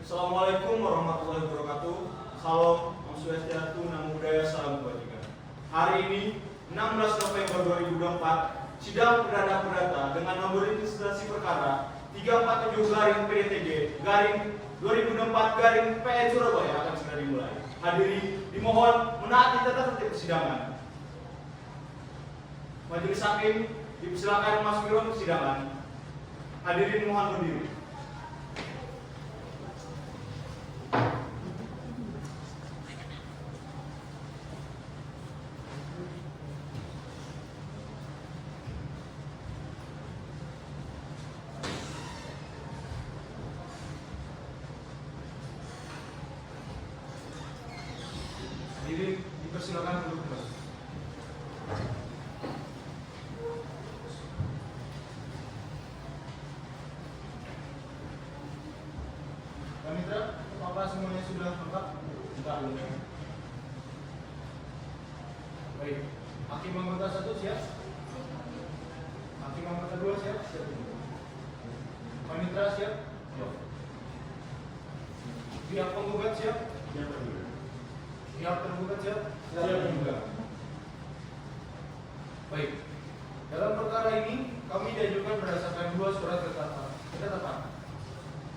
Assalamualaikum warahmatullahi wabarakatuh. Salam, Om Swastiastu, Namo Buddhaya, Salam Kebajikan. Hari ini 16 November 2024, sidang perdana dengan nomor registrasi perkara 347 garing PDTG garing 2024 garing PN Surabaya akan segera dimulai. Hadirin dimohon menaati tata tertib persidangan. Majelis hakim dipersilakan masuk ke ruang persidangan. Hadirin mohon berdiri. Hadirin dipersilakan duduk kembali. Mitra, apakah semuanya sudah lengkap? Enggak, belum. Baik, hakim anggota 1 siap? Hakim anggota 2 siap? Siap. Panitra siap? Siap. Pihak penggugat siap? Siap. Pihak tergugat siap? Siap juga. Baik, dalam perkara ini kami diajukan berdasarkan 2 surat ketetapan.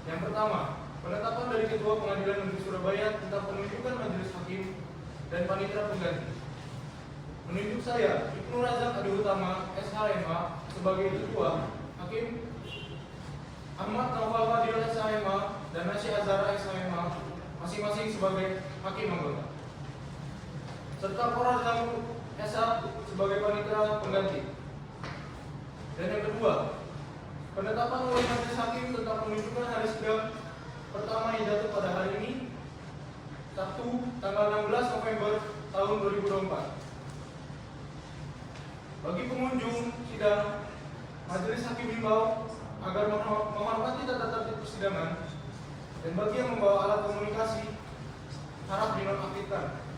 Yang pertama, penetapan dari Ketua Pengadilan Negeri Surabaya tentang penunjukan majelis hakim dan panitera pengganti. Menunjuk saya, Ibnu Razak Adi Utama, SHMA, sebagai Ketua, Hakim Ahmad Naufal Fadil SHMA dan Nasy Azhara SHMA, masing-masing sebagai hakim anggota. Serta Koral Zamur SH sebagai panitera pengganti. Dan yang kedua, penetapan oleh majelis hakim tentang penunjukan hari sidang pertama yang jatuh pada hari ini, Sabtu tanggal 16 November tahun 2024. Bagi pengunjung sidang, majelis hakim himbau agar menghormati tata tertib persidangan, dan bagi yang membawa alat komunikasi harap dinonaktifkan.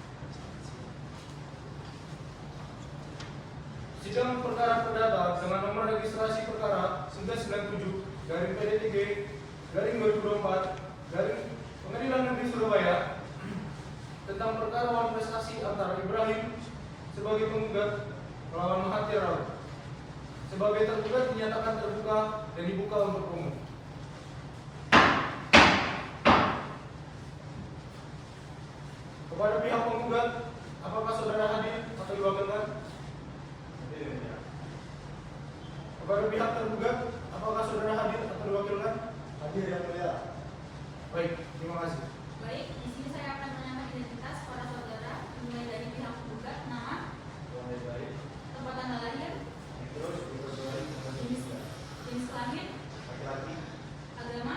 Sidang perkara perdata dengan nomor registrasi perkara 997 garing PDTG garing 2024 garing Pengadilan Negeri Surabaya tentang perkara wan prestasi antara Ibrahim sebagai penggugat melawan Mahathir Raut sebagai tergugat dinyatakan terbuka dan dibuka untuk umum. Kepada pihak penggugat, apakah saudara hadir atau diwakilkan? Kepada pihak tergugat, apakah saudara hadir atau diwakilkan? Hadir, yang mulia. Baik, terima kasih. Baik, di sini saya akan menanyakan identitas para saudara, mulai dari pihak tergugat, nama, tempat tanggal lahir, jenis kelamin, agama,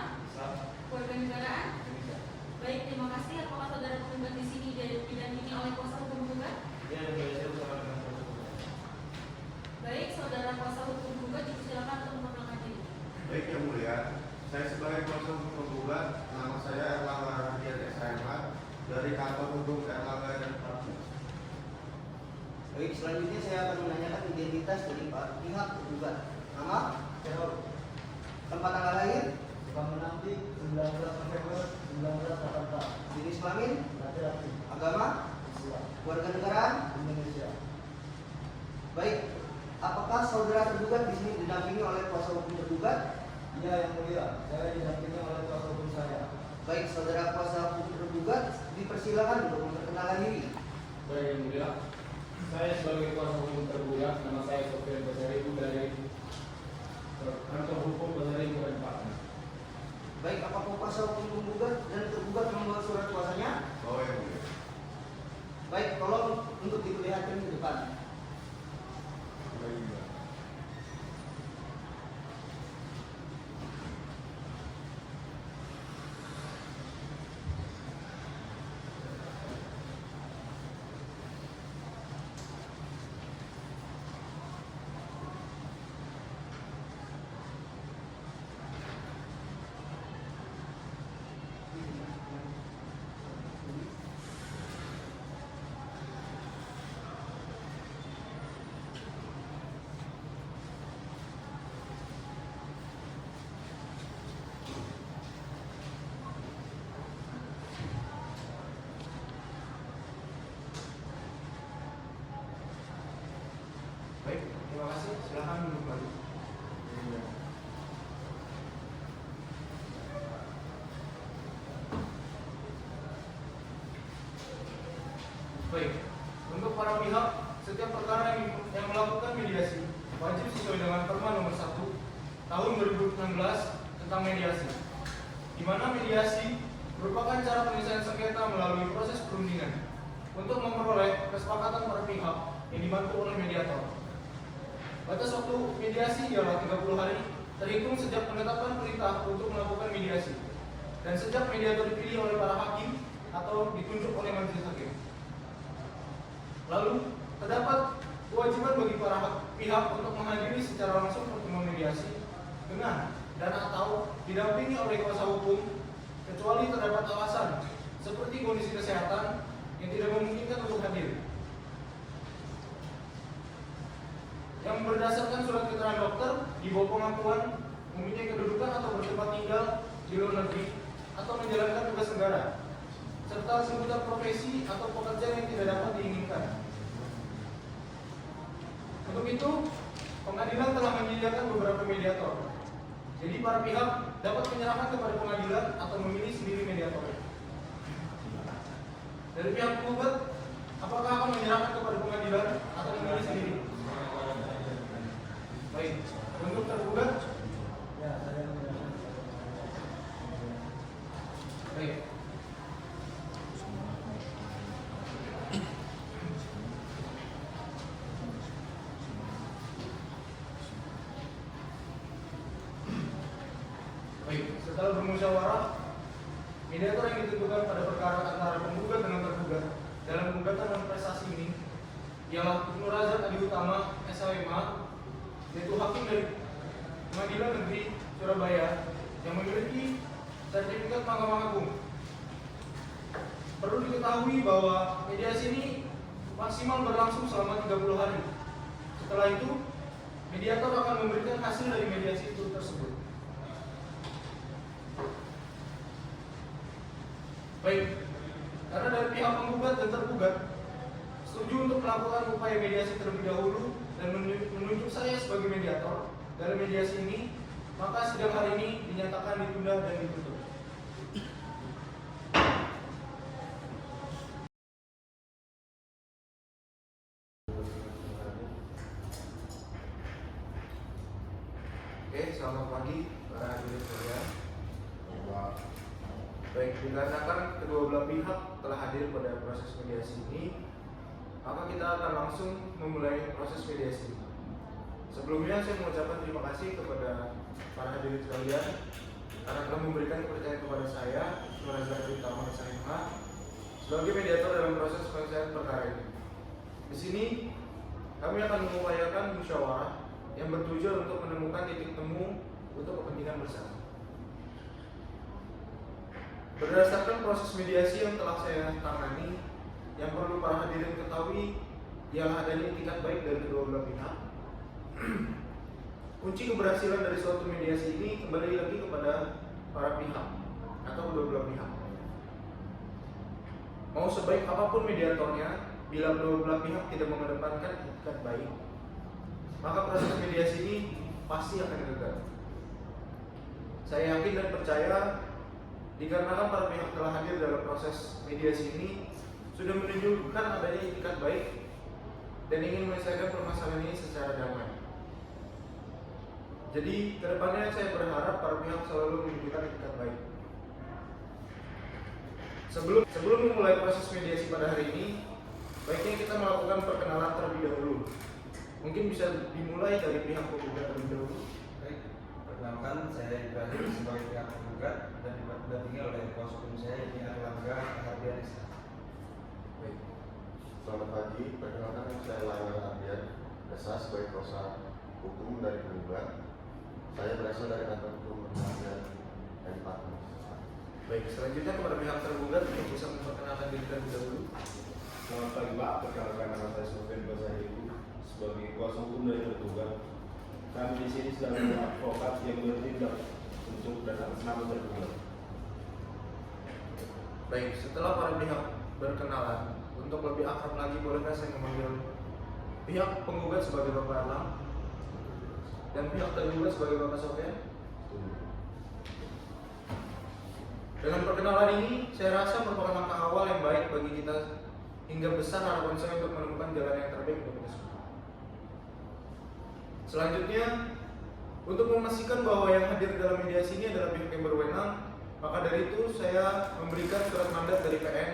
keluarga negaraan. Baik, terima kasih. Apakah saudara tergugat di sini didampingi oleh kuasa hukum tergugat? Baik, saudara kuasa hukum tergugat dipersilakan untuk memperkenalkan diri. Baik, yang mulia, saya sebagai kuasa hukum tergugat, nama saya Erlangga Radian SHMA dari kantor hukum Erlangga dan Partners. Baik, selanjutnya saya akan menanyakan identitas dari pihak tergugat. Nama, tempat tanggal lahir, Menanti 19 November 1984. jenis kelamin, Laki-laki, agama, Islam, keluarga negaraan. Indonesia. Baik, apakah saudara tergugat di sini didampingi oleh kuasa hukum tergugat? Iya, yang mulia, saya didampingi oleh kuasa hukum saya. Baik, saudara kuasa hukum tergugat dipersilakan untuk memperkenalkan diri. Baik, yang mulia, saya sebagai kuasa hukum tergugat, nama saya Sofian Basari dari kantor hukum Basari dan Partners. Baik, apakah kuasa hukum tergugat dan tergugat membawa surat kuasanya? Oh, yang mulia. Baik, tolong untuk diperlihatkan ke depan. Silakan duduk kembali. Baik, untuk para pihak, setiap perkara yang melakukan mediasi wajib sesuai dengan Perma Nomor 1 Tahun 2016 tentang mediasi, di mana mediasi merupakan cara penyelesaian sengketa melalui proses perundingan untuk memperoleh kesepakatan para pihak yang dibantu oleh mediator. Batas waktu mediasi ialah 30 hari terhitung sejak penetapan perintah untuk melakukan mediasi dan sejak mediator dipilih oleh para hakim atau ditunjuk oleh majelis hakim. Lalu, terdapat kewajiban bagi para pihak untuk menghadiri secara langsung pertemuan mediasi dengan dan atau didampingi oleh kuasa hukum kecuali terdapat alasan seperti kondisi kesehatan yang tidak memungkinkan untuk hadir. Yang berdasarkan surat keterangan dokter di bawah pengakuan mempunyai kedudukan atau bertempat tinggal di luar negeri atau menjalankan tugas negara, serta sebutan profesi atau pekerjaan yang tidak dapat diinginkan. Untuk itu, pengadilan telah menyediakan beberapa mediator. Jadi para pihak dapat menyerahkan kepada pengadilan atau memilih sendiri mediator. Dari pihak penggugat, apakah akan menyerahkan kepada pengadilan atau memilih sendiri? Baik, untuk tergugat. Ya, saya menyerahkan. Baik. Baik, setelah bermusyawarah, mediator yang ditentukan pada perkara antara penggugat dengan tergugat dalam gugatan non prestasi ini ialah Nur Razak Adi Utama, SHMA, yaitu hakim dari Pengadilan Negeri Surabaya yang memiliki sertifikat Mahkamah Agung. Perlu diketahui bahwa mediasi ini maksimal berlangsung selama 30 hari. Setelah itu, mediator akan memberikan hasil dari mediasi itu tersebut. Baik, karena dari pihak penggugat dan tergugat setuju untuk melakukan upaya mediasi terlebih dahulu dan menunjuk saya sebagai mediator dalam mediasi ini, maka sidang hari ini dinyatakan ditunda dan ditutup. Oke, selamat pagi para hadirin sekalian. Baik, dikarenakan kedua belah pihak telah hadir pada proses mediasi ini, maka kita akan langsung memulai proses mediasi. Sebelumnya saya mengucapkan terima kasih kepada para hadirin sekalian karena telah memberikan kepercayaan kepada saya, Nur Razak Adi Utama SHMA, sebagai mediator dalam proses penyelesaian perkara ini. Di sini kami akan mengupayakan musyawarah yang bertujuan untuk menemukan titik temu untuk kepentingan bersama. Berdasarkan proses mediasi yang telah saya tangani, yang perlu para hadirin ketahui ialah adanya itikat baik dari kedua belah pihak. Kunci keberhasilan dari suatu mediasi ini kembali lagi kepada para pihak atau kedua belah pihak. Mau sebaik apapun mediatornya, bila kedua belah pihak tidak mengedepankan itikat baik, maka proses mediasi ini pasti akan gagal. Saya yakin dan percaya dikarenakan para pihak telah hadir dalam proses mediasi ini sudah menunjukkan adanya itikat baik dan ingin menyelesaikan permasalahan ini secara damai. Jadi kedepannya saya berharap para pihak selalu menunjukkan itikat baik. Sebelum memulai proses mediasi pada hari ini, baiknya kita melakukan perkenalan terlebih dahulu. Mungkin bisa dimulai dari pihak penggugat terlebih dahulu. Baik, perkenalkan saya Ibrahim sebagai pihak penggugat dan didampingi oleh kuasa hukum saya ini Erlangga Hardian SH. Baik. Selamat pagi, perkenalkan saya Erlangga Hardian SH sebagai kuasa hukum dari penggugat. Saya berasal dari kantor hukum Pengadilan dan Partner. Baik, selanjutnya kepada pihak tergugat yang bisa memperkenalkan diri terlebih dahulu. Selamat pagi Pak, perkenalkan nama saya Sofian Basaribu sebagai kuasa hukum dari tergugat. Kami di sini sedang advokat yang bertindak untuk dan atas nama tergugat. Baik, setelah para pihak berkenalan, untuk lebih akrab lagi bolehkah saya memanggil pihak penggugat sebagai Bapak Erlang? dan pihak tergugat sebagai Bapak Sofian? Dengan perkenalan ini, saya rasa merupakan langkah awal yang baik bagi kita hingga besar harapan saya untuk menemukan jalan yang terbaik untuk kita semua. Selanjutnya, untuk memastikan bahwa yang hadir dalam mediasi ini adalah pihak yang berwenang, maka dari itu saya memberikan surat mandat dari PN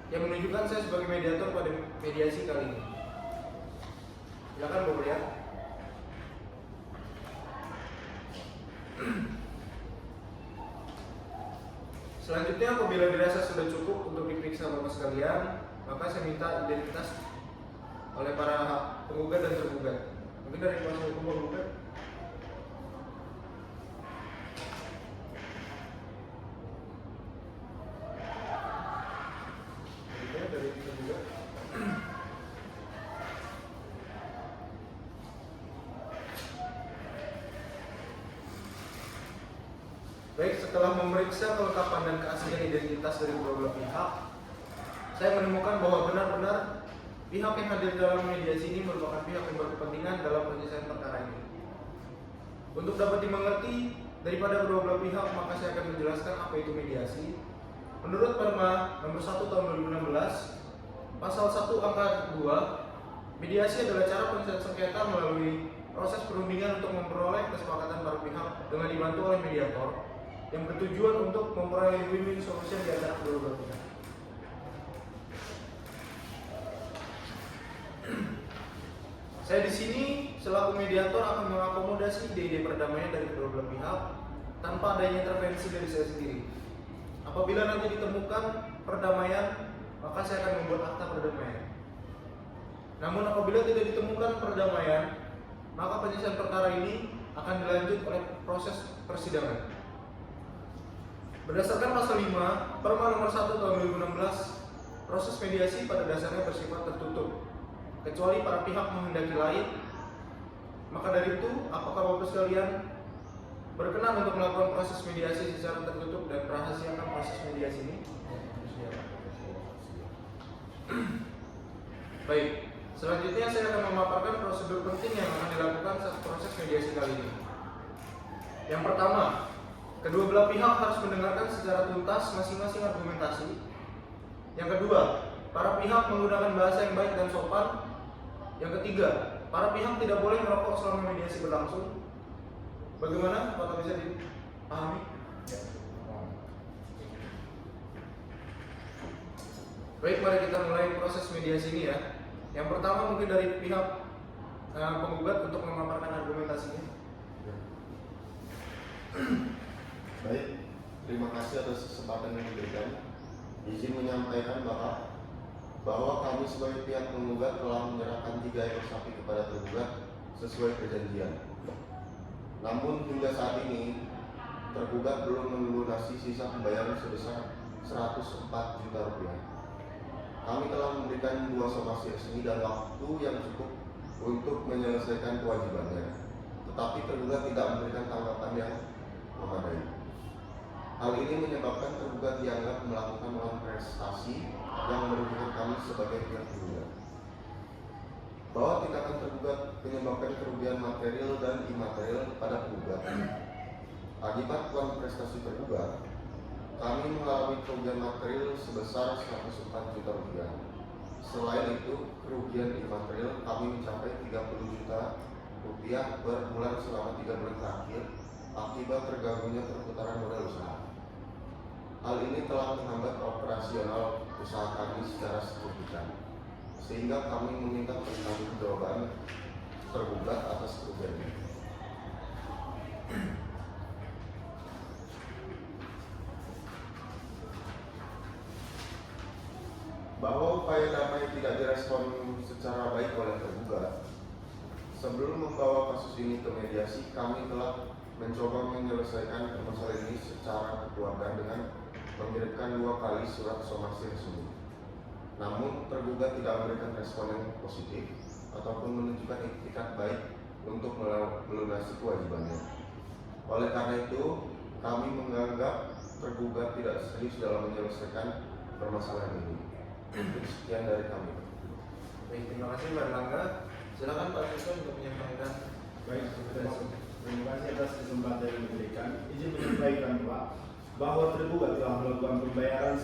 yang menunjukkan saya sebagai mediator pada mediasi kali ini. Silakan Bapak lihat. Selanjutnya, apabila dirasa sudah cukup untuk diperiksa Bapak sekalian, maka saya minta identitas oleh para penggugat dan tergugat. Mungkin dari kuasa hukum penggugat. Dari tergugat. Baik, setelah memeriksa kelengkapan dan keaslian identitas dari kedua belah pihak, saya menemukan bahwa benar-benar pihak yang hadir dalam mediasi ini merupakan pihak yang berkepentingan dalam penyelesaian perkara ini. Untuk dapat dimengerti daripada kedua belah pihak, maka saya akan menjelaskan apa itu mediasi. Menurut Perma nomor 1 tahun 2016, pasal 1 angka 2, mediasi adalah cara penyelesaian sengketa melalui proses perundingan untuk memperoleh kesepakatan para pihak dengan dibantu oleh mediator yang bertujuan untuk memperoleh win-win solution di antara kedua belah pihak. Saya di sini selaku mediator akan mengakomodasi ide-ide perdamaian dari kedua belah pihak tanpa adanya intervensi dari saya sendiri. Apabila nanti ditemukan perdamaian, maka saya akan membuat akta perdamaian. Namun apabila tidak ditemukan perdamaian, maka penyelesaian perkara ini akan dilanjut oleh proses persidangan. Berdasarkan pasal 5 Perma nomor 1 tahun 2016, proses mediasi pada dasarnya bersifat tertutup, kecuali para pihak menghendaki lain. Maka dari itu, apakah Bapak sekalian berkenan untuk melakukan proses mediasi secara tertutup dan merahasiakan proses mediasi ini? Baik, selanjutnya saya akan memaparkan prosedur penting yang akan dilakukan saat proses mediasi kali ini. Yang pertama, kedua belah pihak harus mendengarkan secara tuntas masing-masing argumentasi. Yang kedua, para pihak menggunakan bahasa yang baik dan sopan. Yang ketiga, para pihak tidak boleh merokok selama mediasi berlangsung. Bagaimana? Apakah bisa dipahami? Baik, mari kita mulai proses mediasi ini ya. Yang pertama mungkin dari pihak penggugat untuk memaparkan argumentasinya. Baik, terima kasih atas kesempatan yang diberikan. Izin menyampaikan bahwa kami sebagai pihak penggugat telah menyerahkan 3 ekor sapi kepada tergugat sesuai perjanjian. Namun hingga saat ini tergugat belum melunasi sisa pembayaran sebesar 104 juta rupiah. Kami telah memberikan 2 somasi resmi dan waktu yang cukup untuk menyelesaikan kewajibannya, tetapi tergugat tidak memberikan tanggapan yang memadai. Hal ini menyebabkan tergugat dianggap melakukan non prestasi yang merugikan kami sebagai pihak tergugat. Bahwa tindakan tergugat menyebabkan kerugian material dan imaterial pada tergugat. Akibat non prestasi tergugat, kami mengalami kerugian material sebesar 104 juta rupiah. Selain itu, kerugian imaterial kami mencapai 30 juta rupiah per bulan selama 3 bulan terakhir akibat terganggunya perputaran modal usaha. Hal ini telah menghambat operasional usaha kami secara signifikan, sehingga kami meminta pertanggungjawaban tergugat atas kerugiannya. Bahwa upaya damai tidak direspon secara baik oleh tergugat. Sebelum membawa kasus ini ke mediasi, kami telah mencoba menyelesaikan permasalahan ini secara kekeluargaan dengan mengirimkan 2 kali surat somasi resmi. Namun tergugat tidak memberikan respon yang positif ataupun menunjukkan itikat baik untuk melunasi kewajibannya. Oleh karena itu, kami menganggap tergugat tidak serius dalam menyelesaikan permasalahan ini. Sekian dari kami. Baik, terima kasih Mbak Erlangga. Silakan Pak Siswa untuk menyampaikan. Baik, terima kasih. Terima kasih atas kesempatan yang diberikan. Izin menyampaikan Pak, bahwa tergugat telah melakukan pembayaran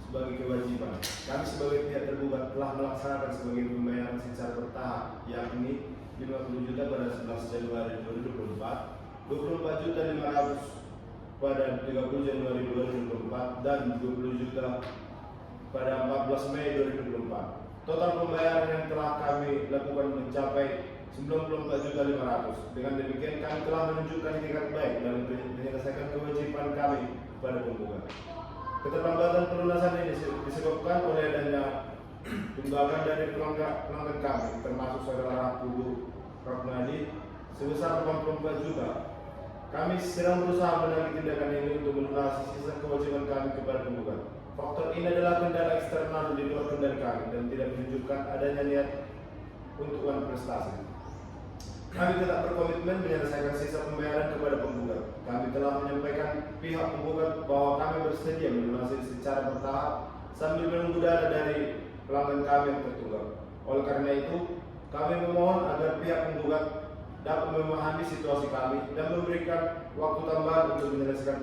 sebagai kewajiban. Kami sebagai pihak tergugat telah melaksanakan sebagai pembayaran secara bertahap, yakni 50 juta pada 11 Januari 2024, 24 juta 500 pada 30 Januari 2024, dan 20 juta pada 14 Mei 2024. Total pembayaran yang telah kami lakukan mencapai 94.500. Dengan demikian kami telah menunjukkan tingkat baik dalam menyelesaikan kewajiban kami kepada penggugat. Keterlambatan pelunasan ini disebabkan oleh adanya tunggakan dari pelanggan kami, termasuk saudara Pugu Ratnadi sebesar 84 juta. Kami sedang berusaha menangani tindakan ini untuk melunasi sisa kewajiban kami kepada penggugat. Faktor ini adalah kendala eksternal di luar kendali kami dan tidak menunjukkan adanya niat untuk uang prestasi. Kami tetap berkomitmen menyelesaikan sisa pembayaran kepada penggugat. Kami telah menyampaikan pihak penggugat bahwa kami bersedia melunasi secara bertahap sambil menunggu dana dari pelanggan kami yang tertunggak. Oleh karena itu, kami memohon agar pihak penggugat dapat memahami situasi kami dan memberikan waktu tambahan untuk menyelesaikan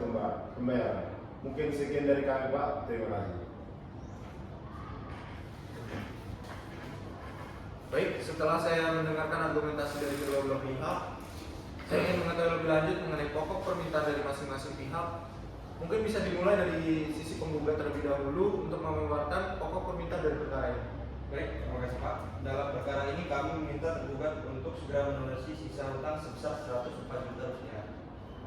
pembayaran. Mungkin sekian dari kami, Pak. Terima kasih. Baik, setelah saya mendengarkan argumentasi dari kedua belah pihak, saya ingin mengetahui lebih lanjut mengenai pokok permintaan dari masing-masing pihak. Mungkin bisa dimulai dari sisi penggugat terlebih dahulu untuk memaparkan pokok permintaan dari perkara ini. Baik, terima kasih Pak. Dalam perkara ini kami meminta tergugat untuk segera melunasi sisa hutang sebesar 104 juta rupiah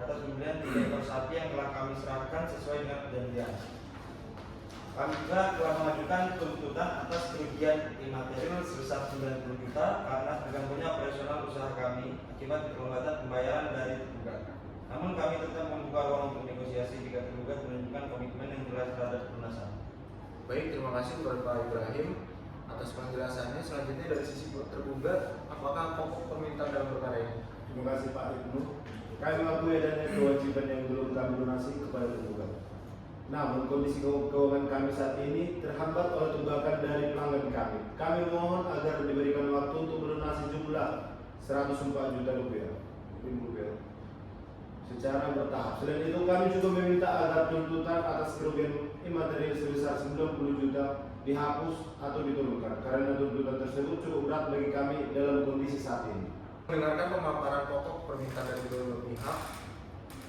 atas pembelian 3 ekor sapi yang telah kami serahkan sesuai dengan perjanjian. Kami juga telah mengajukan tuntutan atas kerugian imaterial sebesar 90 juta karena terganggunya operasional usaha kami akibat keterlambatan pembayaran dari tergugat. Namun kami tetap membuka ruang untuk negosiasi jika tergugat menunjukkan komitmen yang jelas terhadap pelunasan. Baik, terima kasih kepada Pak Ibrahim atas penjelasannya. Selanjutnya dari sisi tergugat, apakah pokok permintaan dalam perkara ini? Terima kasih Pak Ibnu. Kami mengakui adanya kewajiban yang belum kami lunasi kepada penggugat. Namun kondisi keuangan kami saat ini terhambat oleh tunggakan dari pelanggan kami. Kami mohon agar diberikan waktu untuk melunasi jumlah 104 juta rupiah secara bertahap. Selain itu kami juga meminta agar tuntutan atas kerugian imaterial sebesar 90 juta dihapus atau diturunkan karena tuntutan tersebut cukup berat bagi kami dalam kondisi saat ini. Mendengarkan pemaparan pokok permintaan dari kedua pihak,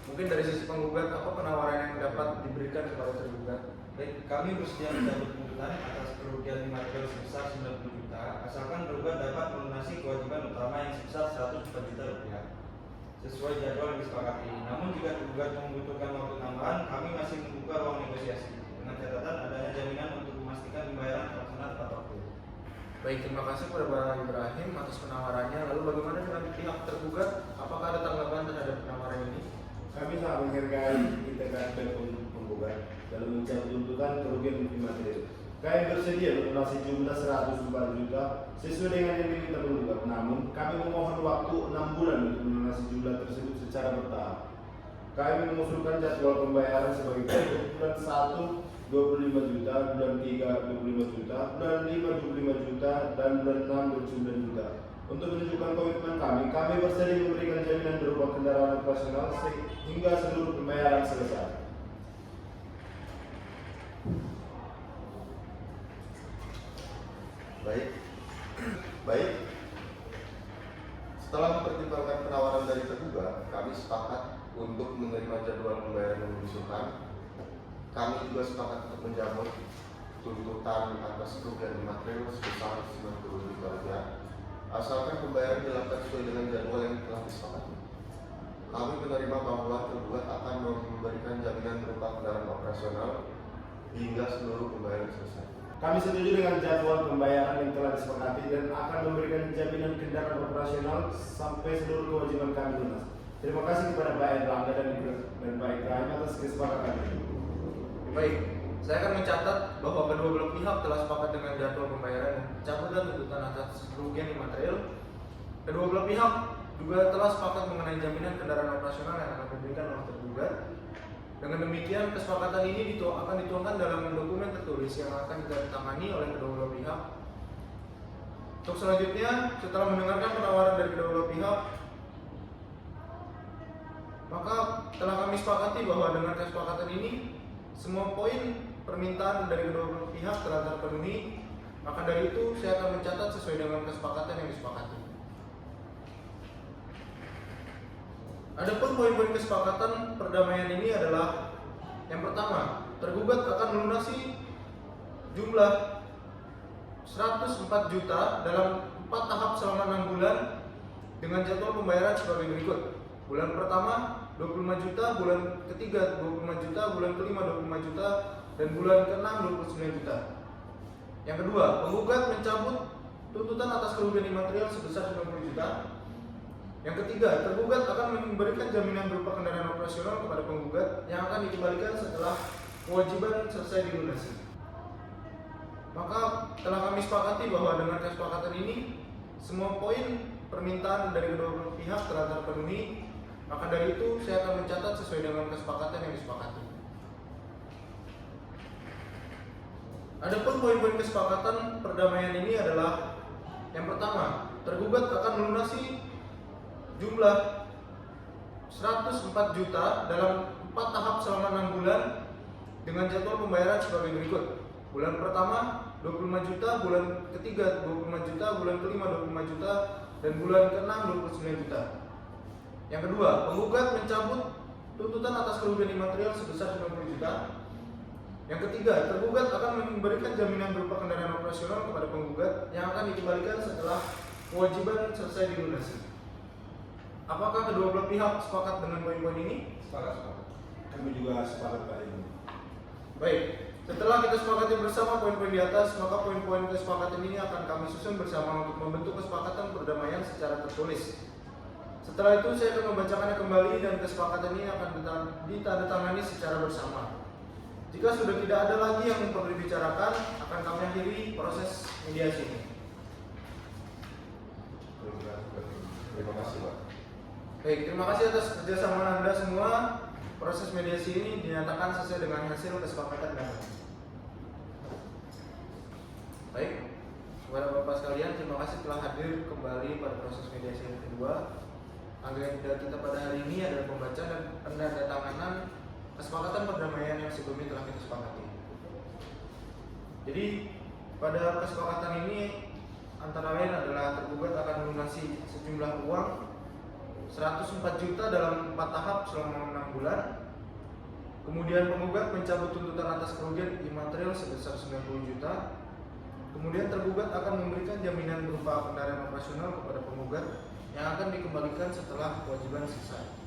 mungkin dari sisi penggugat apa penawaran yang dapat diberikan kepada tergugat? Baik, kami bersedia mencabut tuntutan atas kerugian imaterial sebesar 90 juta asalkan tergugat dapat melunasi kewajiban utama yang sebesar 104 juta rupiah sesuai jadwal yang disepakati. Namun jika tergugat membutuhkan waktu tambahan, kami masih membuka ruang negosiasi dengan catatan adanya jaminan untuk memastikan pembayaran terlaksana tepat waktu. Baik, terima kasih kepada Pak Ibrahim atas penawarannya. Lalu bagaimana dengan pihak tergugat? Apakah ada tanggapan terhadap penawaran ini? Kami sangat menghargai integritas penggugat dalam mencabut tuntutan kerugian imaterial. Kami bersedia melunasi jumlah 104 juta sesuai dengan yang diminta penggugat. Namun kami memohon waktu 6 bulan untuk melunasi jumlah tersebut secara bertahap. Kami mengusulkan jadwal pembayaran sebagai berikut: bulan 1 25 juta, bulan 3 25 juta, bulan 5 25 juta, dan bulan 6 29 juta. Untuk menunjukkan komitmen kami bersedia memberikan jaminan berupa kendaraan operasional hingga seluruh pembayaran selesai. Baik. Setelah mempertimbangkan penawaran dari tergugat, kami sepakat untuk menerima jadwal pembayaran yang diusulkan. Kami juga sepakat untuk menjamin tuntutan atas kerugian material sebesar 90 juta rupiah, asalkan pembayaran dilakukan sesuai dengan jadwal yang telah disepakati. Kami menerima bahwa tergugat akan memberikan jaminan berupa kendaraan operasional hingga seluruh pembayaran selesai. Kami setuju dengan jadwal pembayaran yang telah disepakati dan akan memberikan jaminan kendaraan operasional sampai seluruh kewajiban kami lunas. Terima kasih kepada Pak Erlangga dan Pak Ibrahim atas kesepakatan ini. Baik, saya akan mencatat bahwa kedua belah pihak telah sepakat dengan jadwal pembayaran dan pencabutan tuntutan atas kerugian imaterial. Kedua belah pihak juga telah sepakat mengenai jaminan kendaraan operasional yang akan diberikan oleh tergugat. Dengan demikian, kesepakatan ini akan dituangkan dalam dokumen tertulis yang akan ditandatangani oleh kedua belah pihak. Untuk selanjutnya, setelah mendengarkan penawaran dari kedua belah pihak, Maka telah kami sepakati bahwa dengan kesepakatan ini semua poin permintaan dari kedua belah pihak telah terpenuhi. Maka dari itu saya akan mencatat sesuai dengan kesepakatan yang disepakati. Adapun poin-poin kesepakatan perdamaian ini adalah yang pertama, tergugat akan melunasi jumlah 104 juta dalam 4 tahap selama 6 bulan dengan jadwal pembayaran sebagai berikut. Bulan pertama 25 juta, bulan ketiga 25 juta, bulan kelima 25 juta, dan bulan ke-6 29 juta. Yang kedua, penggugat mencabut tuntutan atas kerugian imaterial sebesar 90 juta. Yang ketiga, tergugat akan memberikan jaminan berupa kendaraan operasional kepada penggugat yang akan dikembalikan setelah kewajiban selesai dilunasi. Maka telah kami sepakati bahwa dengan kesepakatan ini semua poin permintaan dari kedua belah pihak telah terpenuhi. Maka dari itu saya akan mencatat sesuai dengan kesepakatan yang disepakati. Adapun poin-poin kesepakatan perdamaian ini adalah yang pertama, tergugat akan melunasi jumlah 104 juta dalam 4 tahap selama 6 bulan dengan jadwal pembayaran sebagai berikut. Bulan pertama 25 juta, bulan ketiga 25 juta, bulan kelima 25 juta, dan bulan ke-6 29 juta. Yang kedua, penggugat mencabut tuntutan atas kerugian imaterial sebesar 90 juta. Yang ketiga, tergugat akan memberikan jaminan berupa kendaraan operasional kepada penggugat yang akan dikembalikan setelah kewajiban selesai dilunasi. Apakah kedua belah pihak sepakat dengan poin-poin ini? Sepakat. Kami juga sepakat Pak ini. Baik, setelah kita sepakati bersama poin-poin di atas, maka poin-poin kesepakatan ini akan kami susun bersama untuk membentuk kesepakatan perdamaian secara tertulis. Setelah itu saya akan membacakannya kembali dan kesepakatan ini akan ditandatangani secara bersama. Jika sudah tidak ada lagi yang perlu dibicarakan, akan kami akhiri proses mediasi ini. Terima kasih Pak. Baik, terima kasih atas kerjasama Anda semua. Proses mediasi ini dinyatakan sesuai dengan hasil kesepakatan kami. Baik, kepada Bapak sekalian, terima kasih telah hadir kembali pada proses mediasi yang kedua. Agenda kita pada hari ini adalah pembacaan dan penandatanganan kesepakatan perdamaian yang sebelumnya telah kita sepakati. Jadi pada kesepakatan ini antara lain adalah tergugat akan melunasi sejumlah uang 104 juta dalam 4 tahap selama 6 bulan. Kemudian penggugat mencabut tuntutan atas kerugian imaterial sebesar 90 juta. Kemudian tergugat akan memberikan jaminan berupa kendaraan operasional kepada penggugat yang akan dikembalikan setelah kewajiban selesai.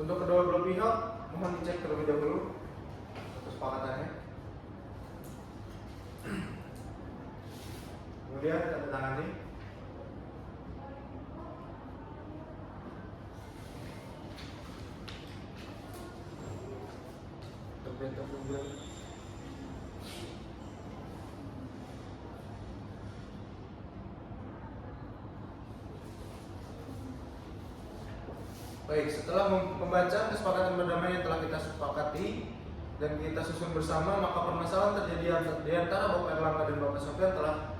Untuk kedua belah pihak, mohon dicek terlebih dahulu kesepakatannya. Kemudian tanda tangani. Terbentuk penggugat. Baik, setelah membaca kesepakatan perdamaian yang telah kita sepakati dan kita susun bersama, maka permasalahan terjadi di antara Bapak Erlangga dan Bapak Sofyan telah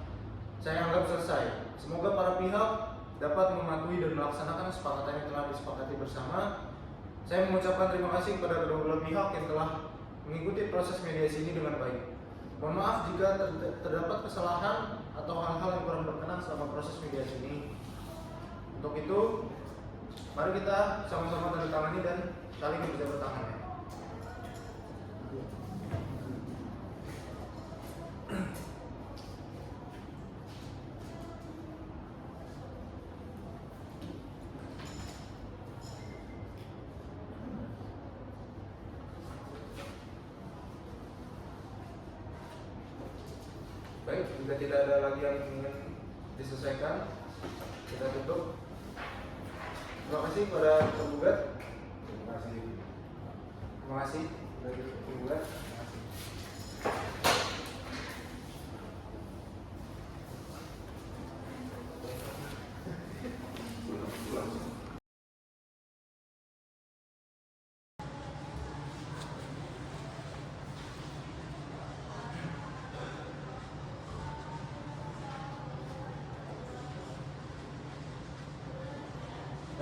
saya anggap selesai. Semoga para pihak dapat mematuhi dan melaksanakan kesepakatan yang telah disepakati bersama. Saya mengucapkan terima kasih kepada kedua belah pihak yang telah mengikuti proses mediasi ini dengan baik. Mohon maaf jika terdapat kesalahan atau hal-hal yang kurang berkenan selama proses mediasi ini. Untuk itu, mari kita sama-sama tanda tangani dan saling berjabat tangan. Baik, jika tidak ada lagi yang ingin diselesaikan, kita tutup. Terima kasih kepada penggugat. Terima kasih. Terima kasih kepada penggugat.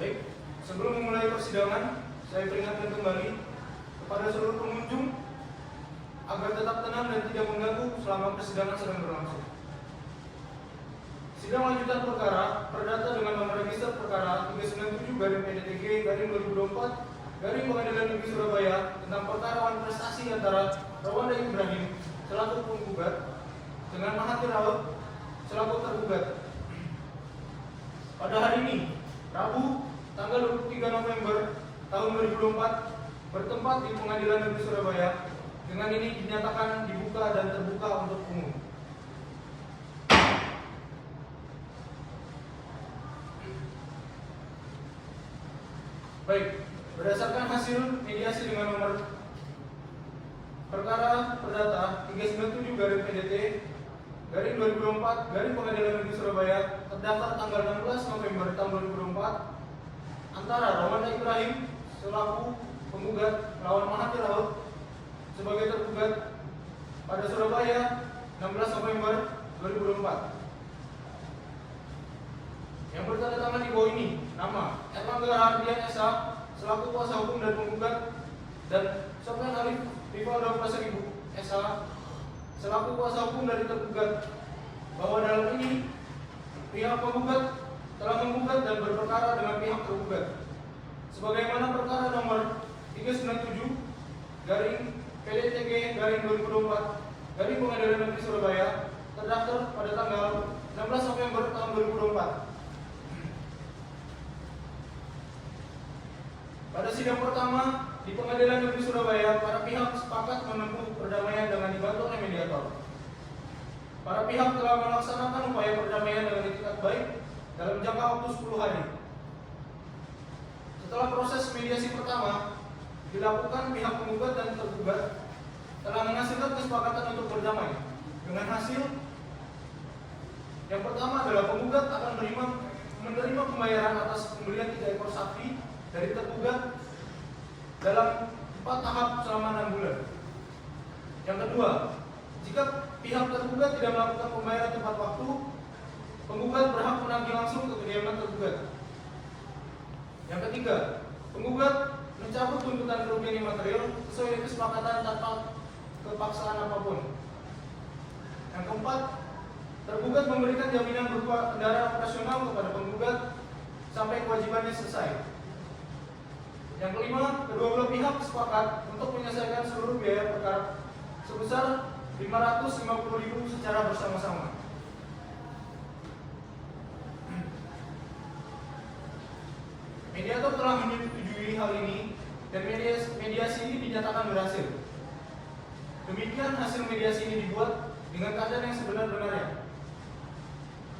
Baik, sebelum memulai persidangan, saya peringatkan kembali kepada seluruh pengunjung agar tetap tenang dan tidak mengganggu selama persidangan sedang berlangsung. Sidang lanjutan perkara perdata dengan nomor register perkara 397/PDTG/2024 Pengadilan Negeri Surabaya tentang perkara wan prestasi antara Rawanda Ibrahim selaku penggugat dengan Mahathir Raut selaku tergugat. Pada hari ini, Rabu, tanggal 23 November tahun 2024, bertempat di Pengadilan Negeri Surabaya. Dengan ini dinyatakan dibuka dan terbuka untuk umum. Baik, berdasarkan hasil mediasi dengan nomor perkara perdata 397/PDT/2024 Pengadilan Negeri Surabaya terdaftar tanggal 16 November tahun 2024 antara Rawanda Ibrahim selaku penggugat melawan Mahathir Raut sebagai tergugat pada Surabaya 16 November 2024. Yang bertanda tangan di bawah ini nama Erlangga Hardian SH selaku kuasa hukum dan penggugat dan Sofyan Arif Rivaldo Pasaribu SH selaku kuasa hukum dari tergugat, bahwa dalam ini pihak penggugat telah menggugat dan berperkara dengan pihak tergugat sebagaimana perkara nomor 397/PDTG/2024 Pengadilan Negeri Surabaya terdaftar pada tanggal 16 November tahun 2024. Pada sidang pertama di Pengadilan Negeri Surabaya, para pihak sepakat menempuh perdamaian dengan dibantu oleh mediator. Para pihak telah melaksanakan upaya perdamaian dengan itikat baik dalam jangka waktu 10 hari. Setelah proses mediasi pertama dilakukan, pihak penggugat dan tergugat telah menghasilkan kesepakatan untuk berdamai dengan hasil yang pertama adalah penggugat akan menerima pembayaran atas pembelian 3 ekor sapi dari tergugat dalam 4 tahap selama 6 bulan. Yang kedua, jika pihak tergugat tidak melakukan pembayaran tepat waktu, penggugat berhak menagih langsung ke kediaman tergugat. Yang ketiga, penggugat mencabut tuntutan kerugian material sesuai kesepakatan tanpa kepaksaan apapun. Yang keempat, tergugat memberikan jaminan berupa kendaraan operasional kepada penggugat sampai kewajibannya selesai. Yang kelima, kedua belah pihak sepakat untuk menyelesaikan seluruh biaya perkara sebesar 550.000 secara bersama-sama. Mediator telah menyetujui hal ini dan mediasi ini dinyatakan berhasil. Demikian hasil mediasi ini dibuat dengan keadaan yang sebenar-benarnya.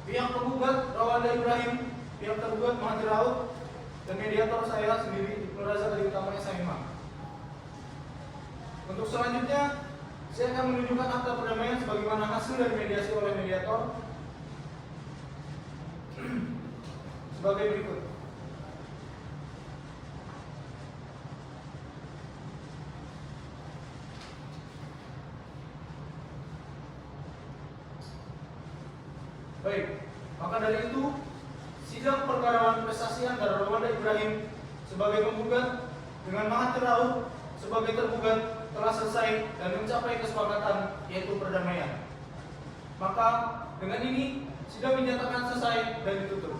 Pihak penggugat Rawanda Ibrahim, pihak tergugat Mahathir Raut, dan mediator saya sendiri Ibnu Razak dari Utama SMA. Untuk selanjutnya, saya akan menunjukkan akta perdamaian sebagaimana hasil dari mediasi oleh mediator sebagai berikut. Baik, maka dari itu sidang perkara wan prestasi antara Rawanda Ibrahim sebagai penggugat dengan Mahathir Raut sebagai tergugat telah selesai dan mencapai kesepakatan yaitu perdamaian. Maka dengan ini sidang dinyatakan selesai dan ditutup.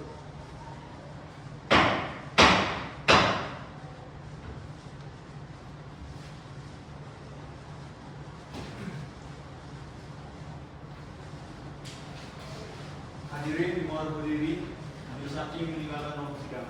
Hadirin dimohon berdiri, majelis hakim meninggalkan ruang sidang.